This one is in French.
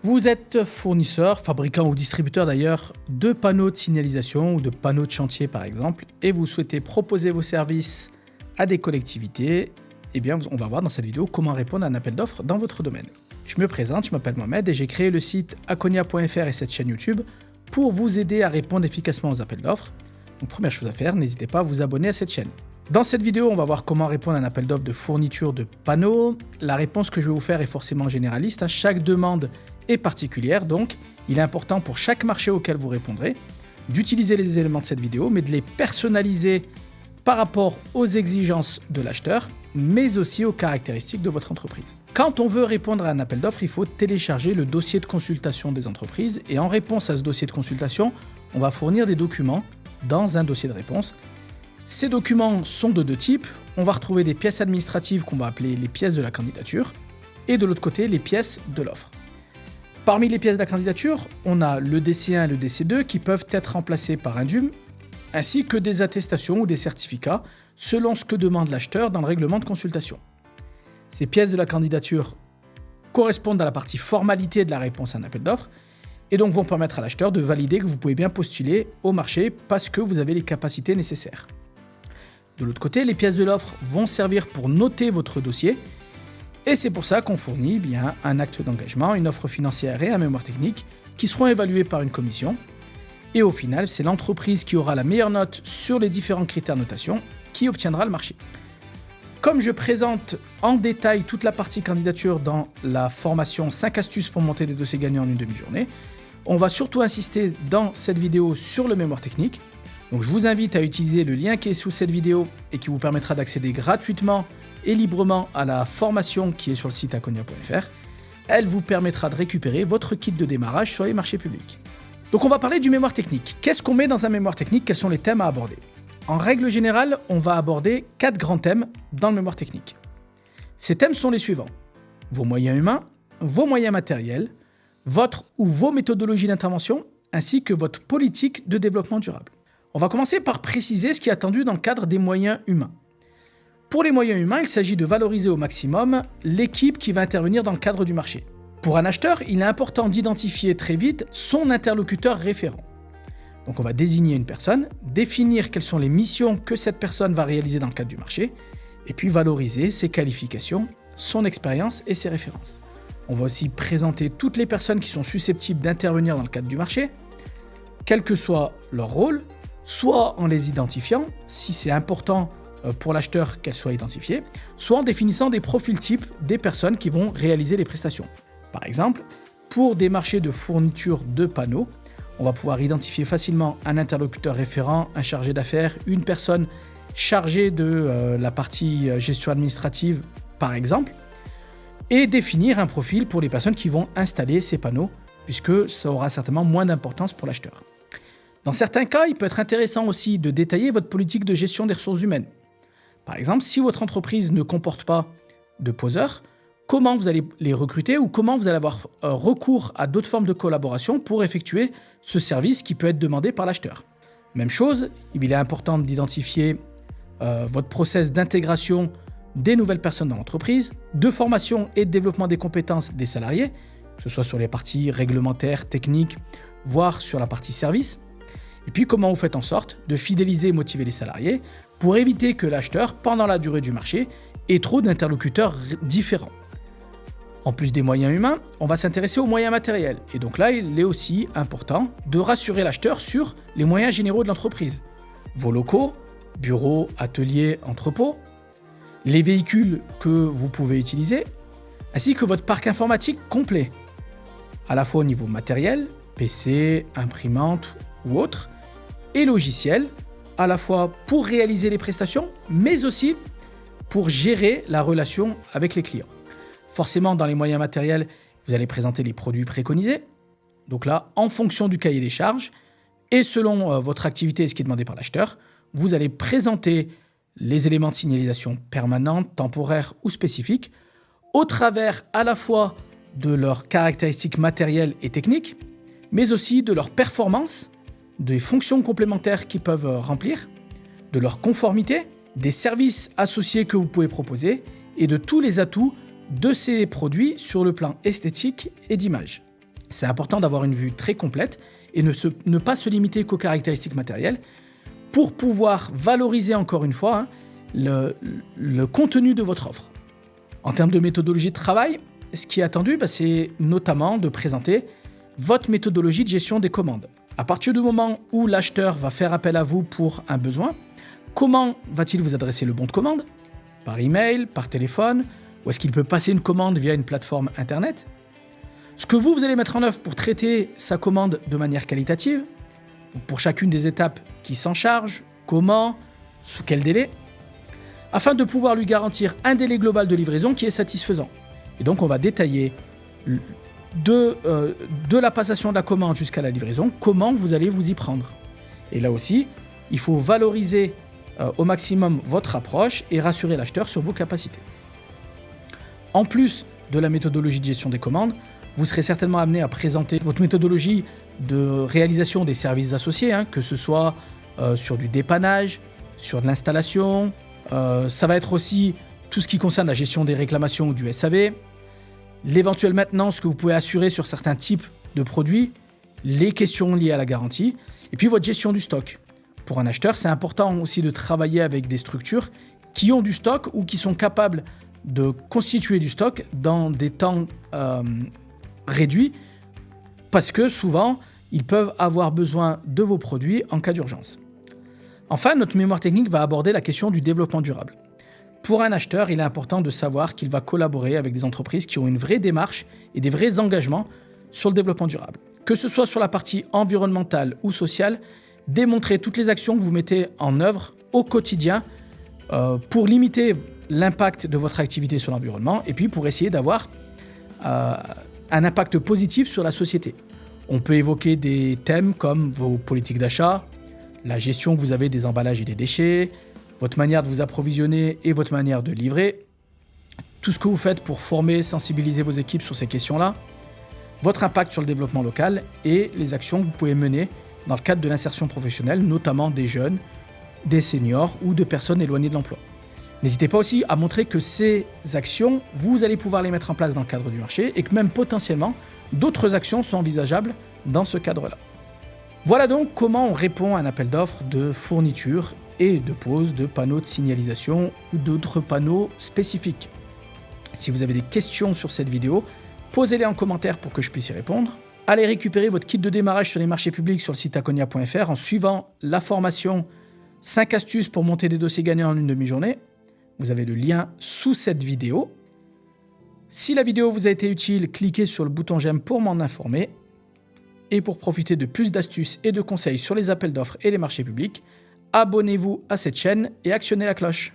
Vous êtes fournisseur, fabricant ou distributeur d'ailleurs de panneaux de signalisation ou de panneaux de chantier par exemple, et vous souhaitez proposer vos services à des collectivités, eh bien on va voir dans cette vidéo comment répondre à un appel d'offres dans votre domaine. Je me présente, je m'appelle Mohamed et j'ai créé le site akonia.fr et cette chaîne YouTube pour vous aider à répondre efficacement aux appels d'offres. Donc première chose à faire, n'hésitez pas à vous abonner à cette chaîne. Dans cette vidéo, on va voir comment répondre à un appel d'offres de fourniture de panneaux. La réponse que je vais vous faire est forcément généraliste. Chaque demande est particulière, donc il est important pour chaque marché auquel vous répondrez d'utiliser les éléments de cette vidéo, mais de les personnaliser par rapport aux exigences de l'acheteur, mais aussi aux caractéristiques de votre entreprise. Quand on veut répondre à un appel d'offres, il faut télécharger le dossier de consultation des entreprises et en réponse à ce dossier de consultation, on va fournir des documents dans un dossier de réponse. Ces documents sont de deux types. On va retrouver des pièces administratives qu'on va appeler les pièces de la candidature et de l'autre côté, les pièces de l'offre. Parmi les pièces de la candidature, on a le DC1 et le DC2 qui peuvent être remplacés par un DUM, ainsi que des attestations ou des certificats selon ce que demande l'acheteur dans le règlement de consultation. Ces pièces de la candidature correspondent à la partie formalité de la réponse à un appel d'offres et donc vont permettre à l'acheteur de valider que vous pouvez bien postuler au marché parce que vous avez les capacités nécessaires. De l'autre côté, les pièces de l'offre vont servir pour noter votre dossier et c'est pour ça qu'on fournit bien un acte d'engagement, une offre financière et un mémoire technique qui seront évalués par une commission. Et au final, c'est l'entreprise qui aura la meilleure note sur les différents critères de notation qui obtiendra le marché. Comme je présente en détail toute la partie candidature dans la formation 5 astuces pour monter des dossiers gagnants en une demi-journée, on va surtout insister dans cette vidéo sur le mémoire technique. Donc je vous invite à utiliser le lien qui est sous cette vidéo et qui vous permettra d'accéder gratuitement et librement à la formation qui est sur le site akonia.fr. Elle vous permettra de récupérer votre kit de démarrage sur les marchés publics. Donc on va parler du mémoire technique. Qu'est-ce qu'on met dans un mémoire technique? Quels sont les thèmes à aborder? En règle générale, on va aborder 4 grands thèmes dans le mémoire technique. Ces thèmes sont les suivants: vos moyens humains, vos moyens matériels, votre ou vos méthodologies d'intervention, ainsi que votre politique de développement durable. On va commencer par préciser ce qui est attendu dans le cadre des moyens humains. Pour les moyens humains, il s'agit de valoriser au maximum l'équipe qui va intervenir dans le cadre du marché. Pour un acheteur, il est important d'identifier très vite son interlocuteur référent. Donc on va désigner une personne, définir quelles sont les missions que cette personne va réaliser dans le cadre du marché, et puis valoriser ses qualifications, son expérience et ses références. On va aussi présenter toutes les personnes qui sont susceptibles d'intervenir dans le cadre du marché, quel que soit leur rôle, soit en les identifiant, si c'est important pour l'acheteur qu'elles soient identifiées, soit en définissant des profils types des personnes qui vont réaliser les prestations. Par exemple, pour des marchés de fourniture de panneaux, on va pouvoir identifier facilement un interlocuteur référent, un chargé d'affaires, une personne chargée de la partie gestion administrative, par exemple, et définir un profil pour les personnes qui vont installer ces panneaux, puisque ça aura certainement moins d'importance pour l'acheteur. Dans certains cas, il peut être intéressant aussi de détailler votre politique de gestion des ressources humaines. Par exemple, si votre entreprise ne comporte pas de poseurs, comment vous allez les recruter ou comment vous allez avoir recours à d'autres formes de collaboration pour effectuer ce service qui peut être demandé par l'acheteur. Même chose, il est important d'identifier votre process d'intégration des nouvelles personnes dans l'entreprise, de formation et de développement des compétences des salariés, que ce soit sur les parties réglementaires, techniques, voire sur la partie service. Et puis comment vous faites en sorte de fidéliser et motiver les salariés pour éviter que l'acheteur, pendant la durée du marché, ait trop d'interlocuteurs différents. En plus des moyens humains, on va s'intéresser aux moyens matériels. Et donc là, il est aussi important de rassurer l'acheteur sur les moyens généraux de l'entreprise. Vos locaux, bureaux, ateliers, entrepôts, les véhicules que vous pouvez utiliser, ainsi que votre parc informatique complet, à la fois au niveau matériel, PC, imprimante ou autre, et logiciel, à la fois pour réaliser les prestations, mais aussi pour gérer la relation avec les clients. Forcément, dans les moyens matériels, vous allez présenter les produits préconisés. Donc là, en fonction du cahier des charges et selon votre activité et ce qui est demandé par l'acheteur, vous allez présenter les éléments de signalisation permanente, temporaire ou spécifiques, au travers à la fois de leurs caractéristiques matérielles et techniques, mais aussi de leur performance, des fonctions complémentaires qu'ils peuvent remplir, de leur conformité, des services associés que vous pouvez proposer et de tous les atouts de ces produits sur le plan esthétique et d'image. C'est important d'avoir une vue très complète et ne pas se limiter qu'aux caractéristiques matérielles pour pouvoir valoriser encore une fois le contenu de votre offre. En termes de méthodologie de travail, ce qui est attendu, c'est notamment de présenter votre méthodologie de gestion des commandes. À partir du moment où l'acheteur va faire appel à vous pour un besoin, comment va-t-il vous adresser le bon de commande ? Par email, par téléphone, ou est-ce qu'il peut passer une commande via une plateforme internet ? Ce que vous allez mettre en œuvre pour traiter sa commande de manière qualitative, pour chacune des étapes qui s'en charge, comment, sous quel délai, afin de pouvoir lui garantir un délai global de livraison qui est satisfaisant. Et donc on va détailler de la passation de la commande jusqu'à la livraison, comment vous allez vous y prendre. Et là aussi, il faut valoriser au maximum votre approche et rassurer l'acheteur sur vos capacités. En plus de la méthodologie de gestion des commandes, vous serez certainement amené à présenter votre méthodologie de réalisation des services associés, que ce soit sur du dépannage, sur de l'installation. Ça va être aussi tout ce qui concerne la gestion des réclamations ou du SAV, l'éventuelle maintenance que vous pouvez assurer sur certains types de produits, les questions liées à la garantie, et puis votre gestion du stock. Pour un acheteur, c'est important aussi de travailler avec des structures qui ont du stock ou qui sont capables de constituer du stock dans des temps réduits, parce que souvent, ils peuvent avoir besoin de vos produits en cas d'urgence. Enfin, notre mémoire technique va aborder la question du développement durable. Pour un acheteur, il est important de savoir qu'il va collaborer avec des entreprises qui ont une vraie démarche et des vrais engagements sur le développement durable. Que ce soit sur la partie environnementale ou sociale, démontrez toutes les actions que vous mettez en œuvre au quotidien pour limiter l'impact de votre activité sur l'environnement et puis pour essayer d'avoir un impact positif sur la société. On peut évoquer des thèmes comme vos politiques d'achat, la gestion que vous avez des emballages et des déchets, votre manière de vous approvisionner et votre manière de livrer, tout ce que vous faites pour former, sensibiliser vos équipes sur ces questions-là, votre impact sur le développement local et les actions que vous pouvez mener dans le cadre de l'insertion professionnelle, notamment des jeunes, des seniors ou de personnes éloignées de l'emploi. N'hésitez pas aussi à montrer que ces actions, vous allez pouvoir les mettre en place dans le cadre du marché et que même potentiellement, d'autres actions sont envisageables dans ce cadre-là. Voilà donc comment on répond à un appel d'offres de fourniture et de pose de panneaux de signalisation ou d'autres panneaux spécifiques. Si vous avez des questions sur cette vidéo, posez-les en commentaire pour que je puisse y répondre. Allez récupérer votre kit de démarrage sur les marchés publics sur le site akonia.fr en suivant la formation 5 astuces pour monter des dossiers gagnants en une demi-journée. Vous avez le lien sous cette vidéo. Si la vidéo vous a été utile, cliquez sur le bouton j'aime pour m'en informer. Et pour profiter de plus d'astuces et de conseils sur les appels d'offres et les marchés publics, abonnez-vous à cette chaîne et actionnez la cloche.